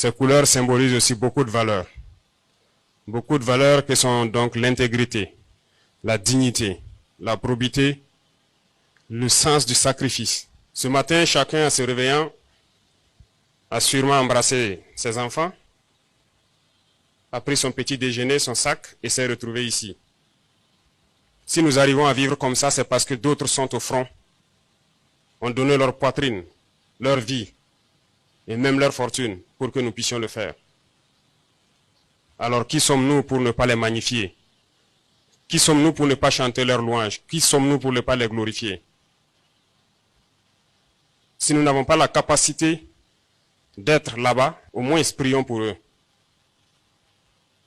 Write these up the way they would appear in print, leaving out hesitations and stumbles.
Ces couleurs symbolisent aussi beaucoup de valeurs. Beaucoup de valeurs qui sont donc l'intégrité, la dignité, la probité, le sens du sacrifice. Ce matin, chacun en se réveillant a sûrement embrassé ses enfants, a pris son petit déjeuner, son sac et s'est retrouvé ici. Si nous arrivons à vivre comme ça, c'est parce que d'autres sont au front, ont donné leur poitrine, leur vie et même leur fortune pour que nous puissions le faire. Alors qui sommes-nous pour ne pas les magnifier? Qui sommes-nous pour ne pas chanter leurs louanges? Qui sommes-nous pour ne pas les glorifier? Si nous n'avons pas la capacité d'être là-bas, au moins prions pour eux.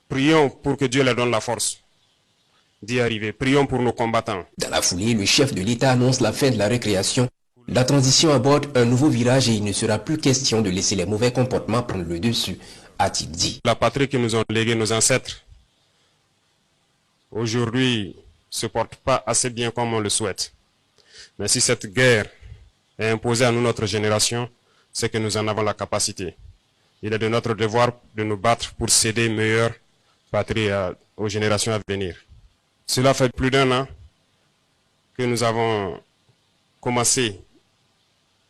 Prions pour que Dieu leur donne la force d'y arriver. Prions pour nos combattants. Dans la foulée, le chef de l'État annonce la fin de la récréation. La transition aborde un nouveau virage et il ne sera plus question de laisser les mauvais comportements prendre le dessus, a-t-il dit. La patrie que nous ont léguée nos ancêtres, aujourd'hui, se porte pas assez bien comme on le souhaite. Mais si cette guerre est imposée à nous, notre génération, c'est que nous en avons la capacité. Il est de notre devoir de nous battre pour céder une meilleure patrie aux générations à venir. Cela fait plus d'1 an que nous avons commencé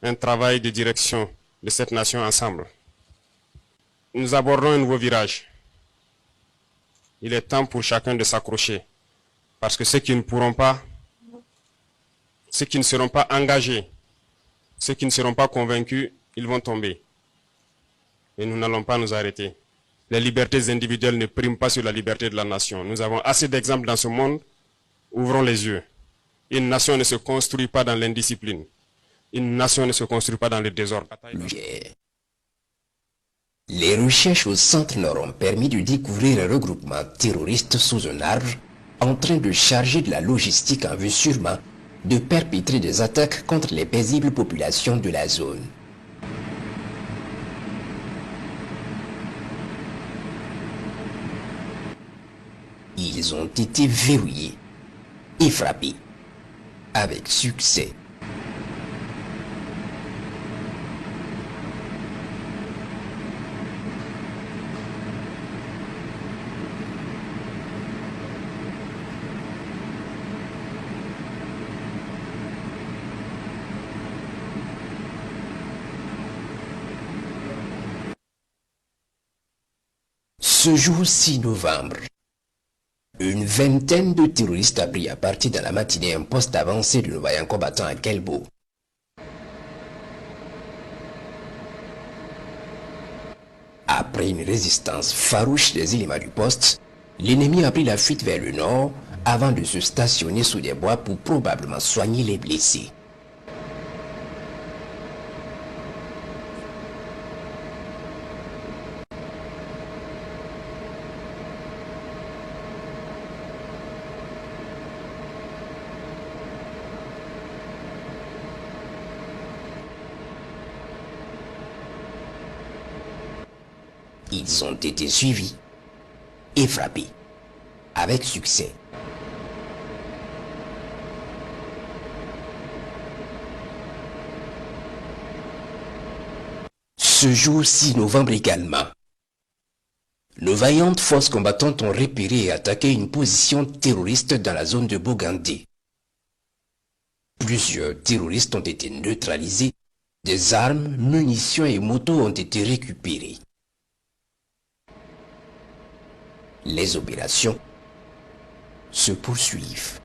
un travail de direction de cette nation ensemble. Nous abordons un nouveau virage. Il est temps pour chacun de s'accrocher. Parce que ceux qui ne pourront pas, ceux qui ne seront pas engagés, ceux qui ne seront pas convaincus, ils vont tomber. Et nous n'allons pas nous arrêter. Les libertés individuelles ne priment pas sur la liberté de la nation. Nous avons assez d'exemples dans ce monde. Ouvrons les yeux. Une nation ne se construit pas dans l'indiscipline. Une nation ne se construit pas dans le désordre. Les recherches au Centre Nord ont permis de découvrir un regroupement terroriste sous un arbre en train de charger de la logistique en vue sûrement de perpétrer des attaques contre les paisibles populations de la zone. Ils ont été verrouillés et frappés avec succès. Ce jour 6 novembre, une vingtaine de terroristes a pris à partir de la matinée un poste avancé de nos vaillants combattants à Kelbo. Après une résistance farouche des éléments du poste, l'ennemi a pris la fuite vers le nord avant de se stationner sous des bois pour probablement soigner les blessés. Ils ont été suivis et frappés avec succès. Ce jour 6 novembre également, nos vaillantes forces combattantes ont repéré et attaqué une position terroriste dans la zone de Bogandé. Plusieurs terroristes ont été neutralisés, des armes, munitions et motos ont été récupérées. Les opérations se poursuivent.